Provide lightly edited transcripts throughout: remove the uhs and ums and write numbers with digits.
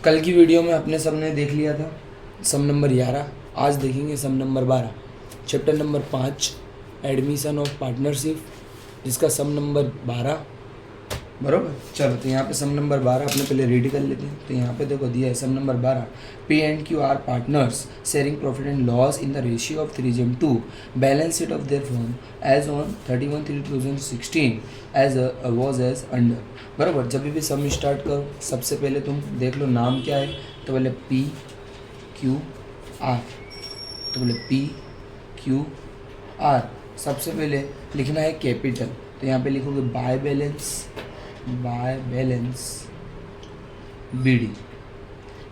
कल की वीडियो में अपने सब ने देख लिया था सम नंबर 11। आज देखेंगे sum number 12, chapter number 5 admission of partnership, जिसका सम नंबर 12। बराबर। चलो तो यहाँ पे सम नंबर 12 अपने पहले रीड कर लेते हैं। तो यहाँ पे देखो दिया है sum number 12, P and Q are partners sharing profit and loss in the ratio of 3:2, balance sheet of their firm as on 31/3/2016 as was as under. बराबर। जब भी सम स्टार्ट करो सबसे पहले तुम देख लो नाम क्या है। तो बोले पी क्यू आर, तो बोले पी क्यू आर। सबसे पहले लिखना है कैपिटल, तो यहाँ पे लिखोगे by balance B D.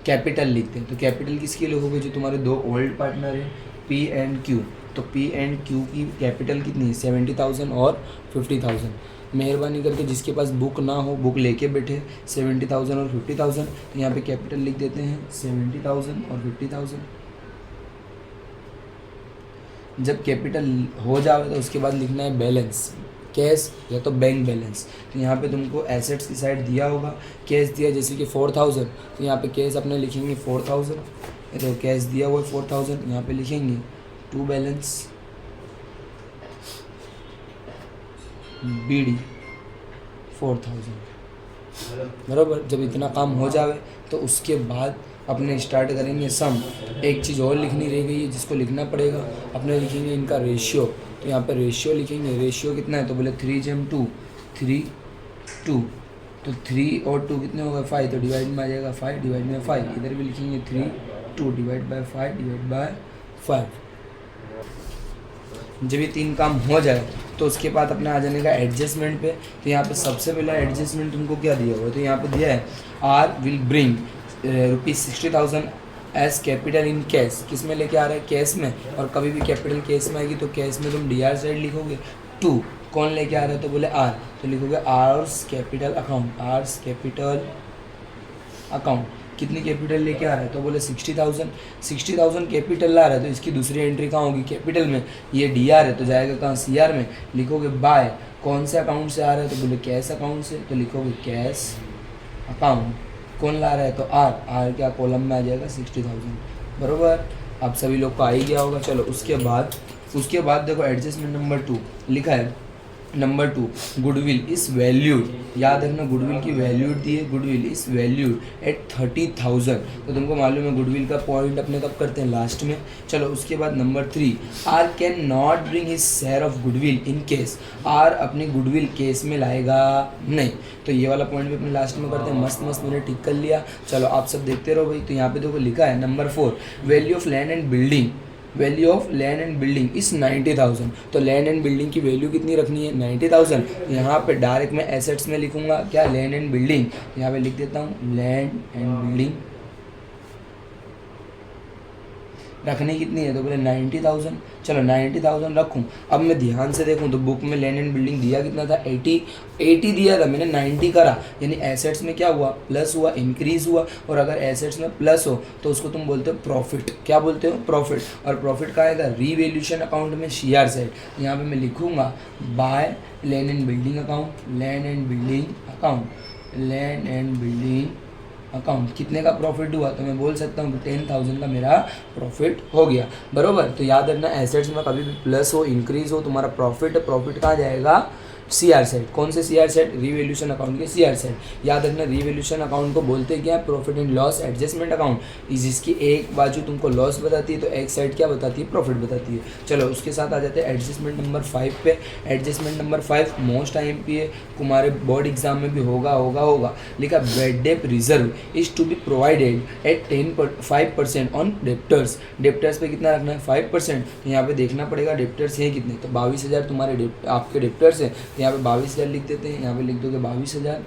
Capital लिखते हैं तो कैपिटल किसकी लिखोगे, जो तुम्हारे दो ओल्ड पार्टनर है पी एंड क्यू। तो पी एंड क्यू की कैपिटल कितनी है 70,000 और 50,000। मेहरबानी करके जिसके पास बुक ना हो बुक लेके बैठे 70,000 और 50,000। तो यहाँ पे कैपिटल लिख देते हैं 70,000 और 50,000। जब कैपिटल हो जाए तो उसके बाद लिखना है बैलेंस, कैश या तो बैंक बैलेंस। तो यहाँ पे तुमको एसेट्स की साइड दिया होगा, कैश दिया जैसे कि 4,000, तो यहाँ पे कैश अपने लिखेंगे 4,000। तो कैश दिया हुआ 4,000, यहाँ पे लिखेंगे टू बैलेंस बी डी 4,000। बराबर। जब इतना काम हो जाए तो उसके बाद अपने स्टार्ट करेंगे सम। एक चीज़ और लिखनी रह गई है जिसको लिखना पड़ेगा, अपने लिखेंगे इनका रेशियो। तो यहाँ पे रेशियो लिखेंगे, रेशियो कितना है तो बोले 3:2 3 2। तो 3 और 2 कितने होगा 5, तो डिवाइड में आ जाएगा 5 डिवाइड में 5। इधर भी लिखेंगे 3 2 डिवाइड बाय 5 डिवाइड बाय 5। जब ये तीन काम हो जाए तो उसके बाद अपने आ जाने का एडजस्टमेंट पे। तो यहाँ पे सबसे पहला एडजस्टमेंट तुमको क्या दिया हुआ है, तो यहाँ पे दिया है R will bring ₹60,000 as capital in cash. किस में लेके आ रहा है, कैश में। और कभी भी कैपिटल कैश में आएगी तो कैश में तुम डी आर साइड लिखोगे। 2 कौन लेके आ रहा है तो बोले आर, तो लिखोगे R's capital account, R's capital account. कितनी कैपिटल लेके आ रहा है तो बोले 60,000 कैपिटल ला रहा है। तो इसकी दूसरी एंट्री कहाँ होगी कैपिटल में, ये डी आर है तो जाएगा कहाँ सी आर में। लिखोगे बाय कौन से अकाउंट से आ रहा है तो बोले कैश अकाउंट से, तो लिखोगे कैश अकाउंट। कौन ला रहा है तो आर क्या कॉलम में आ जाएगा 60,000। बराबर। अब सभी लोग को आ ही गया होगा। चलो उसके बाद देखो एडजस्टमेंट नंबर 2 लिखा है। नंबर 2 गुडविल इज वैल्यूड, याद रखना गुडविल की वैल्यूड दी है, गुडविल इज वैल्यूड एट 30,000। तो तुमको मालूम है गुडविल का पॉइंट अपने कब करते हैं लास्ट में। चलो उसके बाद number 3 R cannot bring his share of goodwill in case, R अपनी गुडविल केस में लाएगा नहीं। तो ये वाला पॉइंट भी अपने लास्ट में करते हैं। मस्त मैंने टिक कर लिया। चलो आप सब देखते रहो भाई। तो यहाँ पे देखो लिखा है number 4 value of land and building, value of land and building इस 90,000। तो लैंड एंड बिल्डिंग की वैल्यू कितनी रखनी है 90,000। यहाँ पे डायरेक्ट मैं एसेट्स में लिखूंगा क्या लैंड एंड बिल्डिंग। यहाँ पे लिख देता हूँ लैंड एंड बिल्डिंग रखनी कितनी है तो बोले 90,000। चलो 90,000 रखूँ। अब मैं ध्यान से देखूँ तो बुक में लैंड एंड बिल्डिंग दिया कितना था 80 दिया था, मैंने 90 करा। यानी एसेट्स में क्या हुआ प्लस हुआ, इंक्रीज हुआ। और अगर एसेट्स में प्लस हो तो उसको तुम बोलते हो प्रॉफिट। क्या बोलते हो प्रॉफिट। और प्रॉफिट कहाँ आएगा रीवैल्यूएशन अकाउंट में सी आर साइड। यहाँ पे मैं लिखूँगा by land and building account, land and building account, land and building account. कितने का प्रॉफिट हुआ तो मैं बोल सकता हूँ कि 10,000 का मेरा प्रॉफिट हो गया। बरोबर। तो याद रखना एसेट्स में कभी भी प्लस हो इंक्रीज हो तुम्हारा प्रॉफिट कहाँ जाएगा सी आर साइड। कौन से C R side revaluation account के सी आर साइड। याद रखना रीवैल्यूएशन अकाउंट को बोलते क्या profit and loss adjustment account. जिसकी एक बाजू तुमको लॉस बताती है तो एक साइड क्या बताती है प्रॉफिट बताती है। चलो उसके साथ आ जाते हैं एडजस्टमेंट नंबर 5 पे। एडजस्टमेंट नंबर 5 मोस्ट IMP है, तुम्हारे बोर्ड एग्जाम में भी होगा। लिखा bad debt reserve is to be provided at 5% on debtors. Debtors पे कितना रखना है 5%। तो यहाँ पे देखना पड़ेगा डेप्टर्स हैं कितने, तो 22,000 तुम्हारे आपके डेप्टर्स हैं। यहाँ पे 22,000 लिख देते हैं। यहाँ पे लिख दोगे 22,000।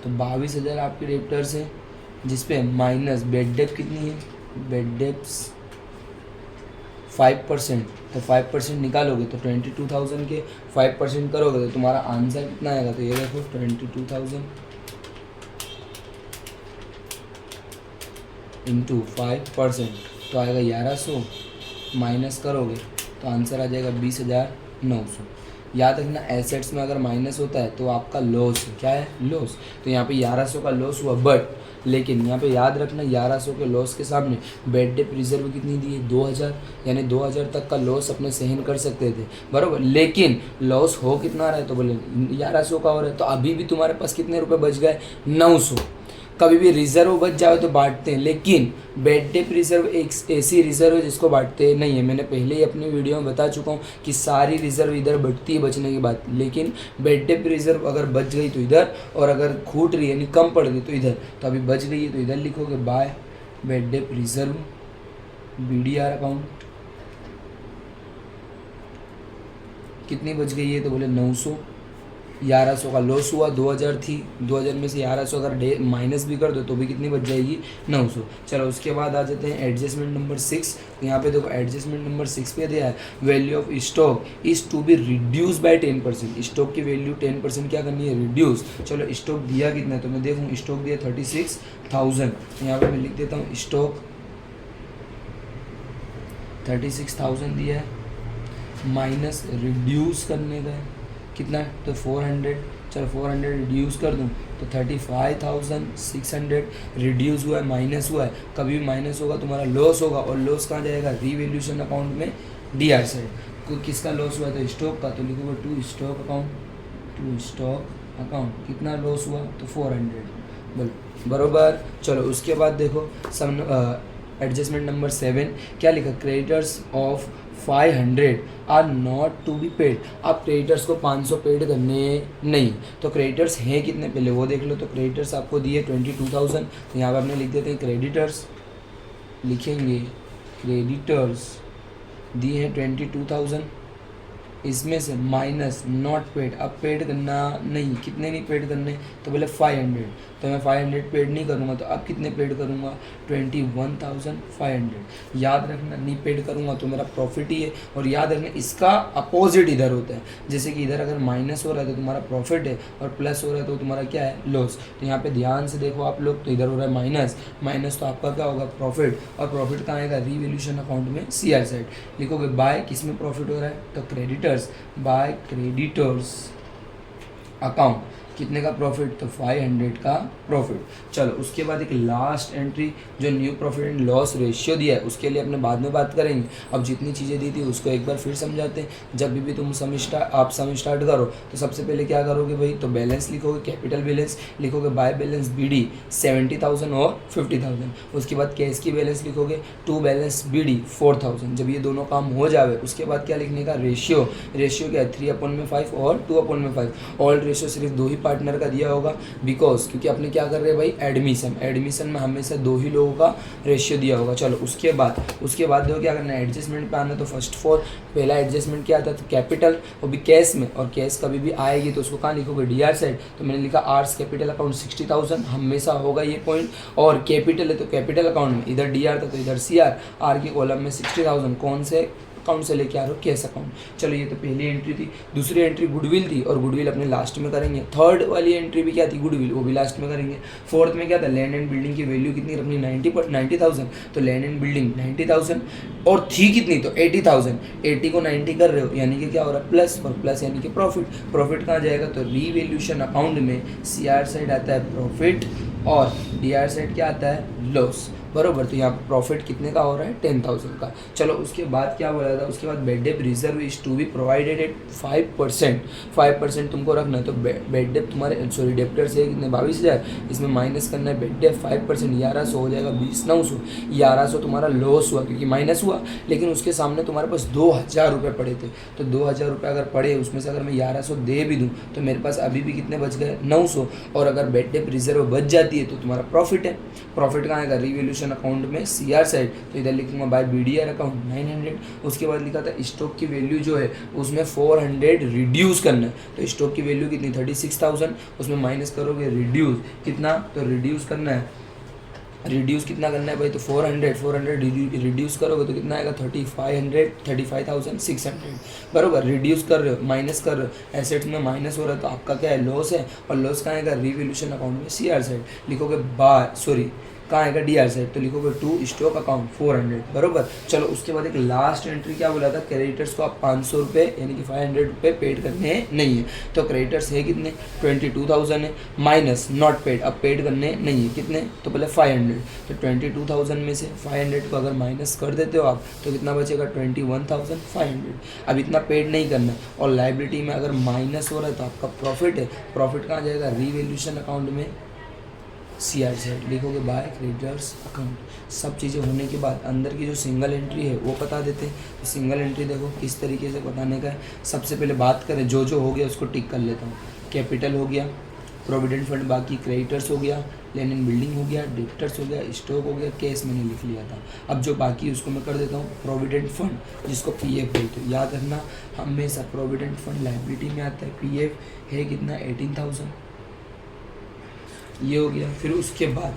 तो 22,000 आपके डेप्टर्स हैं, जिसपे माइनस बेड डेप कितनी है, बेड डेप्स 5%। तो 5% निकालोगे तो 22,000 के 5% करोगे तो तुम्हारा आंसर कितना आएगा। तो ये देखो 22,000 इंटू 5% तो आएगा 1100। माइनस करोगे तो आंसर आ जाएगा 20,900। याद रखना एसेट्स में अगर माइनस होता है तो आपका लॉस है, क्या है, लॉस। तो यहाँ पे 1100 का लॉस हुआ, बट लेकिन यहाँ पे याद रखना 1100 के लॉस के सामने बैड डेट रिजर्व कितनी दी है, 2000, यानी 2000 तक का लॉस अपने सहन कर सकते थे, बराबर। लेकिन लॉस हो कितना रहा है, तो बोले 1100 का हो रहा है, तो अभी भी तुम्हारे पास कितने रुपए बच गए, 900। कभी भी रिजर्व बच जाए तो बांटते हैं, लेकिन बैड डेट रिजर्व एक ऐसी रिजर्व है जिसको बांटते नहीं है। मैंने पहले ही अपनी वीडियो में बता चुका हूँ कि सारी रिजर्व इधर बढ़ती है बचने की बात, लेकिन बैड डेट रिजर्व अगर बच गई तो इधर, और अगर खूट रही है यानी कम पड़ गई तो इधर। तो अभी बच गई है तो इधर लिखोगे by bad debt reserve BDR account. कितनी बच गई है, तो बोले 900। 1100 का लॉस हुआ, 2000 थी, 2000 में से 1100 अगर माइनस भी कर दो तो भी कितनी बच जाएगी, 900। चलो उसके बाद आ जाते हैं एडजस्टमेंट नंबर 6। यहाँ पे देखो एडजस्टमेंट नंबर 6 पे दिया है value of stock is to be reduce by 10%। Stock की वैल्यू 10% क्या करनी है, रिड्यूस। चलो स्टॉक दिया कितना है, तो मैं देखूँ स्टॉक दिया 36,000। यहाँ पर मैं लिख देता हूँ स्टॉक 36,000 दिया है, माइनस रिड्यूस करने का है कितना, तो 400। चलो 400 रिड्यूस कर दूँ तो 35,600 रिड्यूस हुआ है, माइनस हुआ है। कभी भी माइनस होगा तुम्हारा लॉस होगा, और लॉस कहाँ जाएगा, रीवैल्यूएशन अकाउंट में DR साइड। तो किसका लॉस हुआ, तो स्टॉक का, तो लिखोगे to stock account, to stock account. कितना लॉस हुआ, तो 400, बोलो बरोबर। चलो उसके बाद देखो सम एडजस्टमेंट नंबर 7 क्या लिखा, creditors of 500 are not to be paid. आप क्रेडिटर्स को 500 पेड करने नहीं, तो क्रेडिटर्स हैं कितने पहले वो देख लो। तो क्रेडिटर्स आपको दिए 22,000, तो यहाँ पर अपने लिख देते हैं क्रेडिटर्स, लिखेंगे क्रेडिटर्स दिए हैं 22,000, इसमें से माइनस नॉट पेड। अब पेड करना नहीं, कितने नहीं पेड करने, तो बोले 500, तो मैं 500 पेड नहीं करूँगा, तो अब कितने पेड करूँगा, 21,500। याद रखना नहीं पेड करूँगा तो मेरा प्रॉफिट ही है, और याद रखना इसका अपोजिट इधर होता है। जैसे कि इधर अगर माइनस हो रहा है तो तुम्हारा प्रॉफिट है, और प्लस हो रहा है तो तुम्हारा क्या है, लॉस। तो यहाँ पे ध्यान से देखो आप लोग, तो इधर हो रहा है माइनस, माइनस तो आपका क्या होगा, प्रॉफिट। और प्रॉफिट कहाँ आएगा, रीवैल्यूएशन अकाउंट में CR साइड। लिखोगे बाय किस में प्रॉफिट हो रहा है, तो क्रेडिटर्स, बाय क्रेडिटर्स अकाउंट। कितने का प्रॉफिट, तो 500 का प्रॉफिट। चलो उसके बाद एक लास्ट एंट्री जो new profit and loss ratio दिया है उसके लिए अपने बाद में बात करेंगे। अब जितनी चीज़ें दी थी उसको एक बार फिर समझाते हैं। जब भी तुम सम स्टार्ट करो तो सबसे पहले क्या करोगे भाई, तो बैलेंस लिखोगे, कैपिटल बैलेंस लिखोगे, बाय बैलेंस BD 70,000 और 50,000। उसके बाद कैश की बैलेंस लिखोगे, टू बैलेंस BD 4,000। जब ये दोनों काम हो जावे उसके बाद क्या लिखने का, रेशियो। रेशियो क्या है, 3/5 और 2/5। ऑल रेशियो सिर्फ दो ही पार्टनर का दिया होगा, बिकॉज क्योंकि अपने क्या कर रहे हैं भाई, एडमिशन में हमेशा दो ही लोगों का रेशियो दिया होगा। चलो उसके बाद देखो क्या करना है, एडजस्टमेंट पे आना। तो फर्स्ट फॉर पहला एडजस्टमेंट क्या आता है, तो कैपिटल, वो भी कैश में, और कैश कभी भी आएगी तो उसको कहाँ लिखोगे, DR साइड। तो मैंने लिखा आर्स कैपिटल अकाउंट 60,000, हमेशा होगा ये पॉइंट। और कैपिटल है तो कैपिटल अकाउंट में इधर DR था तो इधर CR, R के कॉलम में 60,000 कौन से अकाउंट से लेके आ रहे हो, कैश अकाउंट। चलो ये तो पहली एंट्री थी। दूसरी एंट्री गुडविल थी, और गुडविल अपने लास्ट में करेंगे। थर्ड वाली एंट्री भी क्या थी, गुडविल, वो भी लास्ट में करेंगे। फोर्थ में क्या था, लैंड एंड बिल्डिंग की वैल्यू कितनी रखनी, 90,000, तो लैंड एंड बिल्डिंग 90,000, और थी कितनी, तो 80,000। 80 को 90 कर रहे हो यानी कि क्या हो रहा है, प्लस, और प्लस यानी कि प्रॉफिट। प्रॉफिट कहाँ जाएगा, तो रीवैल्यूएशन अकाउंट में CR साइड आता है प्रॉफिट, और DR साइड क्या आता है, लॉस, बरोबर। तो यहाँ पर प्रॉफिट कितने का हो रहा है, 10,000 का। चलो उसके बाद क्या बोला था, उसके बाद bad debt reserve is to be provided at 5%। 5% तुमको रखना है। तो बेड डेप तुम्हारे डेप्टर से कितने, 22,000, इसमें माइनस करना है बेड डेप 5%, 1100 हो जाएगा, 20,900। 1100 तुम्हारा लॉस हुआ क्योंकि माइनस हुआ, लेकिन उसके सामने तुम्हारे पास 2,000 रुपये पड़े थे। तो 2,000 रुपये अगर पड़े, उसमें से अगर मैं 1100 दे भी दूँ तो मेरे पास अभी भी कितने बच गए, 900। और अगर बेड डेप रिजर्व बच जाती है तो तुम्हारा प्रॉफिट है। प्रॉफिट कहाँ आएगा, रिवैल्यूएशन अकाउंट में CR साइड। तो इधर लिखूंगा बाय BDR अकाउंट 900। उसके बाद लिखा था स्टॉक की वैल्यू जो है उसमें 400 रिड्यूस करना है। तो स्टॉक की वैल्यू कितनी, 36,000, उसमें माइनस करोगे रिड्यूस कितना, तो रिड्यूस करना है, रिड्यूस कितना करना है भाई, तो 400 रिड्यूस करोगे तो कितना आएगा, 35,600, बरोबर। रिड्यूस कर रहे हो, माइनस कर रहे हो, एसेट्स में माइनस हो रहा है तो आपका क्या है, लॉस है। और लॉस कहाँ आएगा, रिवैल्यूएशन अकाउंट में CR साइड। लिखोगे कहाँ आएगा डी आर साइड, तो लिखोगे टू स्टॉक अकाउंट 400 बरोबर। चलो उसके बाद एक लास्ट एंट्री क्या बोला था, क्रेडिटर्स को आप 500 रुपये यानी कि 500 रुपये पेड करने नहीं है, तो क्रेडिटर्स है कितने 22,000 है, माइनस नॉट पेड, अब पेड करने नहीं है कितने, तो पहले 500, तो 22,000 में से 500 को अगर माइनस कर देते हो आप तो कितना बचेगा 21,500। अब इतना पेड नहीं करना, और लाइबिलिटी में अगर माइनस हो रहा है तो आपका प्रॉफिट है, प्रॉफिट कहाँ जाएगा रीवैल्यूएशन अकाउंट में, CR साइड लिखोगे बाय क्रेडिटर्स अकाउंट। सब चीज़ें होने के बाद अंदर की जो सिंगल एंट्री है वो बता देते हैं। तो सिंगल एंट्री देखो किस तरीके से बताने का है। सबसे पहले बात करें जो हो गया उसको टिक कर लेता हूँ। कैपिटल हो गया, प्रोविडेंट फंड बाकी, क्रेडिटर्स हो गया, लैंड एंड बिल्डिंग हो गया, डेप्टर्स हो गया, स्टॉक हो गया, कैश मैंने लिख लिया था। अब जो बाकी उसको मैं कर देता हूँ प्रोविडेंट फंड जिसको PF बोलते हो। याद रखना हमेशा प्रोविडेंट फंड लाइबिलिटी में आता है, PF है कितना 18,000, ये हो गया। फिर उसके बाद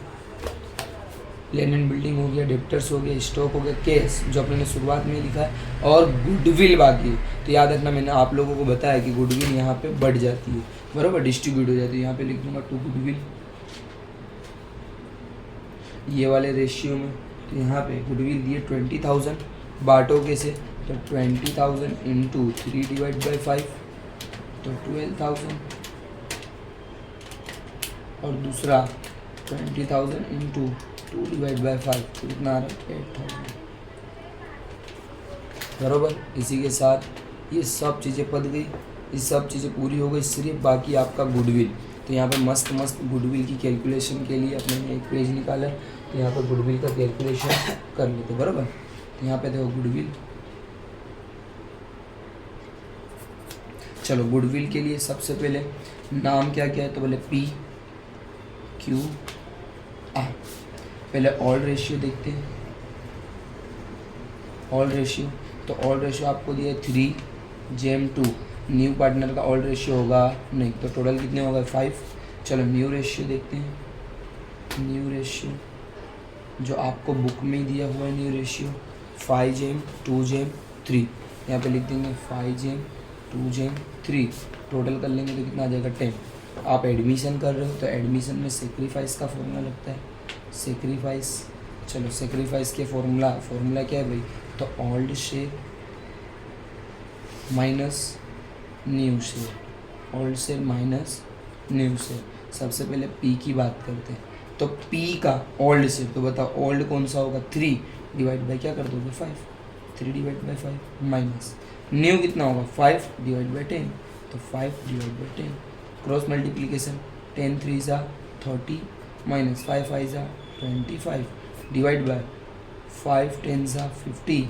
लैंड एंड बिल्डिंग हो गया, डेप्टर्स हो गया, स्टॉक हो गया, कैश जो अपने शुरुआत में लिखा है, और गुडविल बाकी है। तो याद रखना मैंने आप लोगों को बताया कि गुडविल यहाँ पे बढ़ जाती है बराबर, डिस्ट्रीब्यूट हो जाती है। यहाँ पे लिख दूंगा टू गुडविल ये वाले रेशियो में, तो यहाँ पे गुडविल दिए 20,000, बांटो कैसे, तो 20,000 इंटू 3 डिवाइड बाई 5 तो 12,000, और दूसरा 20,000 इंटू 2 डिवाइड बाई 5 तो कितना आ रहा है 8,000 बराबर। इसी के साथ ये सब चीज़ें पद गई, ये सब चीज़ें पूरी हो गई, सिर्फ बाकी आपका गुडविल। तो यहाँ पे मस्त गुडविल की कैलकुलेशन के लिए अपने एक पेज निकाला है, तो यहाँ पर गुडविल का कैलकुलेशन कर लेते बराबर। तो यहाँ पे देखो गुडविल, चलो गुडविल के लिए सबसे पहले नाम क्या क्या है, तो बोले PQR। पहले ऑल रेशियो देखते हैं, ऑल रेशियो, तो ऑल रेशियो आपको दिया 3:2, न्यू पार्टनर का ऑल रेशियो होगा नहीं, तो टोटल कितने होगा 5। चलो न्यू रेशियो देखते हैं, न्यू रेशियो जो आपको बुक में दिया हुआ है, न्यू रेशियो 5:2:3, यहाँ पे लिख देंगे 5:2:3, टोटल कर लेंगे तो कितना आ जाएगा 10। आप एडमिशन कर रहे हो तो एडमिशन में सेक्रीफाइस का फॉर्मूला लगता है, सेक्रीफाइस। चलो सेक्रीफाइस के फॉर्मूला क्या है भाई, तो old share minus new share, old share minus new share. सबसे पहले P की बात करते हैं, तो P का ओल्ड शेयर, तो बताओ ओल्ड कौन सा होगा 3 डिवाइड बाई क्या कर दोगे 5, 3 डिवाइड बाई 5 माइनस न्यू कितना होगा 5 डिवाइड बाई 10, तो 5 डिवाइड बाई 10, क्रॉस मल्टीप्लीकेशन 10 3 ज़ा 30 माइनस 5 5 ज़ा 25 डिवाइड बाय 5 10 ज़ा 50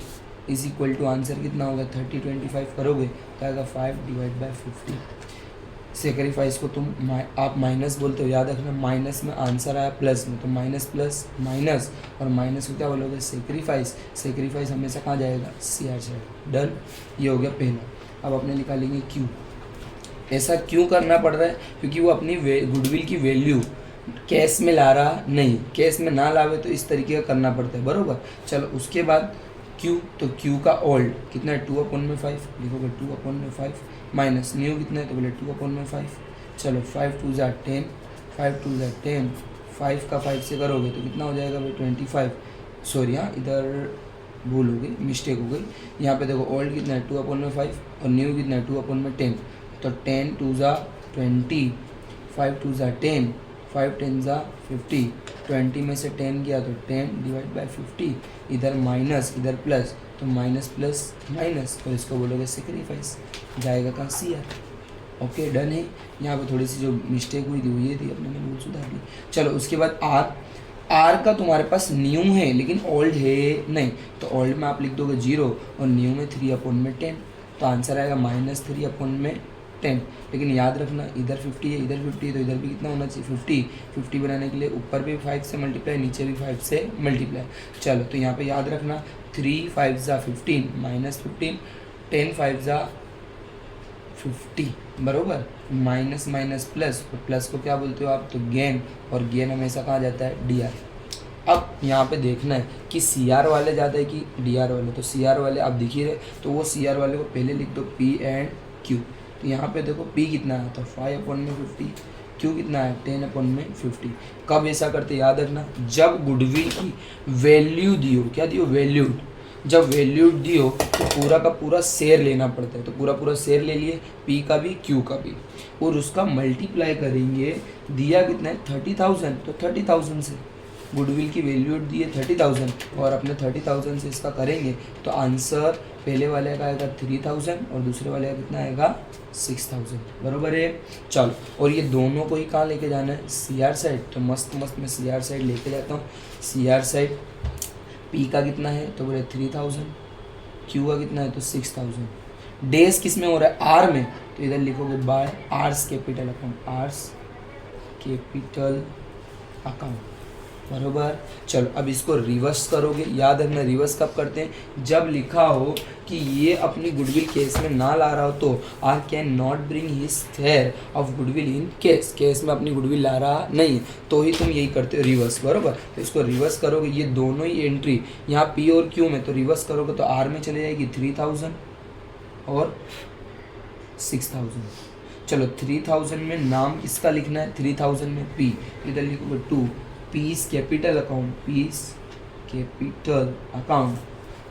इज इक्वल टू आंसर कितना होगा 30 25 करोगे तो आएगा 5 डिवाइड बाय 50। सेक्रीफाइस को आप माइनस बोलते हो, याद रखना माइनस में आंसर आया प्लस में, तो माइनस प्लस माइनस, और माइनस को क्या बोलोगे सेक्रीफाइस। सेक्रीफाइस हमेशा कहाँ जाएगा CR साइड। डन, ये हो गया पहला। अब अपने निकालेंगे Q। ऐसा क्यों करना पड़ रहा है, क्योंकि वो अपनी गुडविल की वैल्यू कैश में ला रहा नहीं, कैश में ना लावे तो इस तरीके का करना पड़ता है बरोबर। चलो उसके बाद Q, तो Q का ओल्ड कितना है 2/5, लिखोगे 2/5 माइनस न्यू कितना है तो बोले 2/5। चलो 5 2 ज़ा 10, 5 2 ज़ा 10, 5 का 5 से करोगे तो कितना हो जाएगा भाई 25। सॉरी हाँ इधर भूल हो गई, मिस्टेक हो गई। यहाँ पे देखो ओल्ड कितना है 2/5 और न्यू कितना है 2/10, तो 10 2 ज़ा 20, 5 2 ज़ा 10, 5 10 ज़ा 50, 20 में से 10 गया तो 10 डिवाइड बाई 50, इधर माइनस इधर प्लस, तो माइनस प्लस माइनस, और इसको बोलोगे सेक्रीफाइस, जाएगा कहाँ CR। ओके डन है। यहाँ पे थोड़ी सी जो मिस्टेक हुई थी वो ये थी, अपने मैंने वो सुधार ली। चलो उसके बाद R का तुम्हारे पास न्यू है लेकिन ओल्ड है नहीं, तो ओल्ड में आप लिख दोगे 0 और न्यू में 3/10, तो आंसर आएगा -3/10। लेकिन याद रखना इधर 50 है इधर 50 है, तो इधर भी कितना होना चाहिए 50 बनाने के लिए ऊपर भी 5 से मल्टीप्लाई नीचे भी 5 से मल्टीप्लाई। चलो तो यहाँ पे याद रखना 3 5 ज़ा 15 माइनस 15, 10 5 ज़ा 50 बरोबर, माइनस माइनस प्लस, तो प्लस को क्या बोलते हो आप, तो गेन, और गेन हमेशा कहाँ जाता है DR। अब यहाँ पे देखना है कि CR वाले ज़्यादा है कि DR वाले, तो CR वाले आप दिख ही रहे, तो वो CR वाले को पहले लिख दो P एंड Q। तो यहाँ पे देखो P कितना है तो 5/50 क्यू कितना है 10/50। कब ऐसा करते याद रखना, जब गुडविल की वैल्यू दी हो, क्या दी हो वैल्यूड, जब वैल्यूड दी हो तो पूरा का पूरा शेयर लेना पड़ता है, तो पूरा पूरा शेयर ले लिए पी का भी क्यू का भी, और उसका मल्टीप्लाई करेंगे, दिया कितना है 30,000, तो 30,000 से गुडविल की वैल्यू दी है 30,000 और अपने 30,000 से इसका करेंगे तो आंसर पहले वाले का आएगा 3,000 और दूसरे वाले का कितना आएगा 6,000, बरोबर है। चलो, और ये दोनों को ही कहाँ लेके जाना है, CR साइड, तो मस्त मस्त मैं CR साइड लेके जाता हूँ। CR साइड पी का कितना है तो बोले 3,000, क्यू का कितना है तो 6,000, डेज किस में हो रहा है आर में, तो इधर लिखोगे by R's capital account, R's capital account, बरोबर। चलो अब इसको रिवर्स करोगे, याद रखना रिवर्स कब करते हैं, जब लिखा हो कि ये अपनी गुडविल केस में ना ला रहा हो तो R cannot bring his share of goodwill in case, case में अपनी गुडविल ला रहा नहीं है तो ही तुम यही करते हो रिवर्स, बरोबर। तो इसको रिवर्स करोगे, ये दोनों ही एंट्री यहाँ पी और क्यू में, तो रिवर्स करोगे तो आर में चले जाएगी 3,000 और 6,000। चलो 3,000 में नाम किसका लिखना है, 3,000 में पी, इधर लिखोगे 2 piece capital account, piece capital account,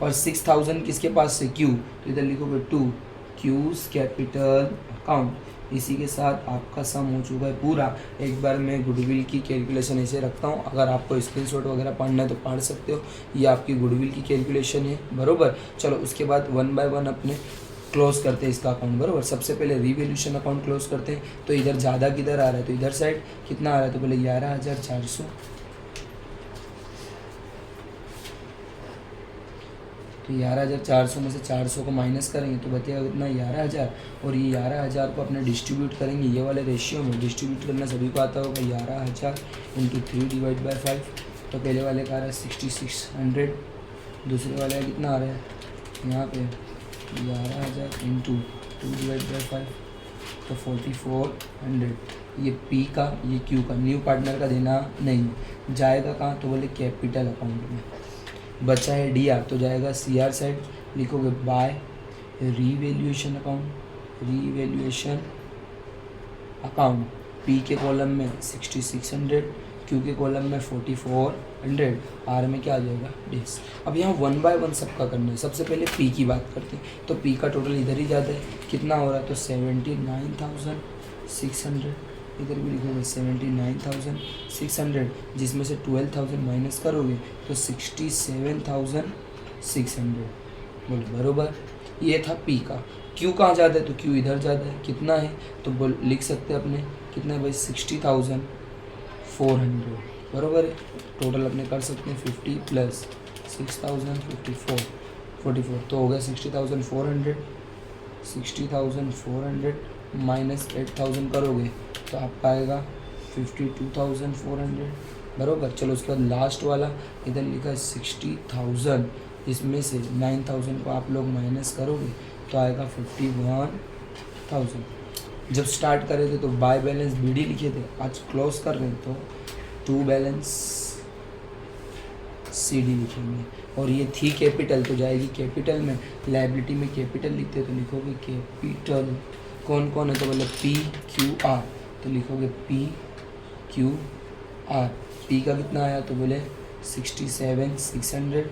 और 6,000 किसके पास से क्यू, तो इधर लिखोगे 2 क्यूज कैपिटल अकाउंट। इसी के साथ आपका सम हो चुका है पूरा। एक बार मैं गुडविल की कैलकुलेशन ऐसे रखता हूँ, अगर आपको स्क्रीनशॉट वगैरह पढ़ना है तो पढ़ सकते हो, ये आपकी गुडविल की कैलकुलेशन है, बरोबर। चलो उसके बाद 1 बाय 1 अपने क्लोज करते हैं इसका अकाउंट, बरोबर। सबसे पहले रिवैल्यूएशन अकाउंट क्लोज करते हैं, तो इधर ज़्यादा किधर आ रहा है, तो इधर साइड कितना आ रहा है, तो पहले 11,400, तो 11,400 में से 400 को माइनस करेंगे तो बचेगा कितना 11,000, और ये 11,000 को अपने डिस्ट्रीब्यूट करेंगे ये वाले रेशियो में, डिस्ट्रीब्यूट करना सभी को आता होगा, 11,000 × 3 डिवाइड बाई 5, तो पहले वाले का आ रहा है 6,600, दूसरे वाले का कितना आ रहा है यहाँ पे 11,000 × 2 डिवाइड बाई 5, तो 4,400। ये पी का ये क्यू का न्यू पार्टनर का देना नहीं जाएगा कहाँ, तो बोले कैपिटल अकाउंट में। बचा है डी आर, तो जाएगा CR साइड, लिखोगे by revaluation account, revaluation account, P के कॉलम में 6,600, क्यू के कॉलम में 4,400, आर में क्या आ जाएगा डेज। अब यहाँ 1 बाय 1 सबका करना है। सबसे पहले पी की बात करते हैं, तो पी का टोटल इधर ही जाता है, कितना हो रहा है तो 79,600, इधर भी लिखोगे 79,600, जिसमें से 12,000 माइनस करोगे तो 67,600, बोलो बरोबर। ये था पी का। क्यू कहाँ जाता है, तो क्यू इधर जाता है, कितना है तो बोल लिख सकते हैं अपने, कितना है भाई 60,400, बरोबर है। टोटल अपने कर सकते हैं 50 + 6,000 44, तो हो गया 60,400, 60,400 माइनस 8,000 करोगे तो आपका आएगा 52,400, बरोबर। चलो उसके बाद लास्ट वाला इधर लिखा है 60,000, इसमें से 9,000 को आप लोग माइनस करोगे तो आएगा 51,000। जब स्टार्ट करे थे तो बाय बैलेंस BD लिखे थे, आज क्लोज कर रहे हैं तो टू बैलेंस CD लिखेंगे, और ये थी कैपिटल तो जाएगी कैपिटल में। लायबिलिटी में कैपिटल लिखते तो लिखोगे कैपिटल, कौन कौन है तो बोले PQR, तो लिखोगे PQR। पी का कितना आया तो बोले 67,600,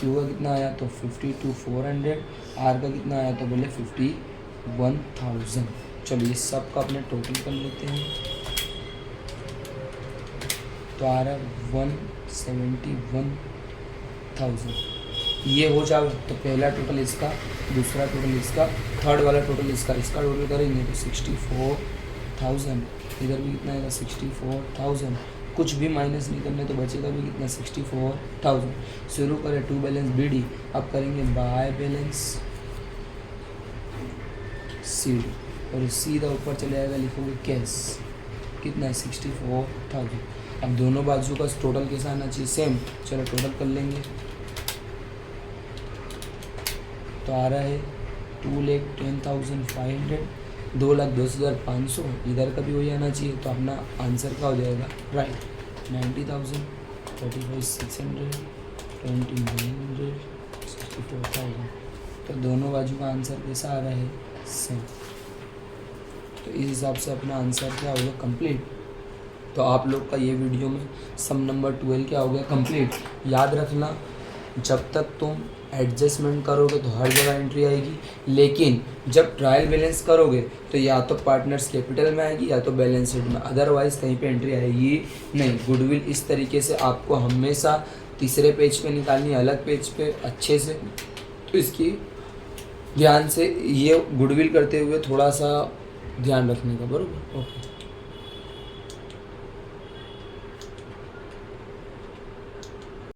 क्यू का कितना आया तो 52,400, आर का कितना आया तो बोले 51,000। चलो ये सब का अपने टोटल कर लेते हैं, तो आ रहा है 171,000। ये हो जाए तो पहला टोटल इसका, दूसरा टोटल इसका, थर्ड वाला टोटल इसका टोटल करेंगे तो 64,000, इधर भी कितना आएगा 64,000, कुछ भी माइनस नहीं करना तो बचेगा भी कितना 64,000। शुरू करें टू बैलेंस BD, अब करेंगे बाय बैलेंस CD, और सीधा ऊपर चले जाएगा, लिखोगे कैश, कितना है 64,000। अब दोनों बाजू का टोटल कैसा आना चाहिए सेम, चलो टोटल कर लेंगे तो आ रहा है 2,10,500, 2,10,500, इधर का भी वही आना चाहिए, तो अपना आंसर क्या हो जाएगा राइट 90,000, 35,600, 29,000, 64,000। तो दोनों बाजू का आंसर कैसा आ रहा है सेम। तो इस हिसाब से अपना आंसर क्या होगा कंप्लीट। तो आप लोग का ये वीडियो में सम नंबर 12 क्या हो गया कंप्लीट। याद रखना, जब तक तुम एडजस्टमेंट करोगे तो हर जगह एंट्री आएगी, लेकिन जब ट्रायल बैलेंस करोगे तो या तो पार्टनर्स कैपिटल में आएगी या तो बैलेंस शीट में, अदरवाइज कहीं पे एंट्री आएगी नहीं। गुडविल इस तरीके से आपको हमेशा तीसरे पेज पे निकालनी है, अलग पेज पे अच्छे से। तो इसकी ध्यान से ये गुडविल करते हुए थोड़ा सा ध्यान रखने का, बरोबर। ओके।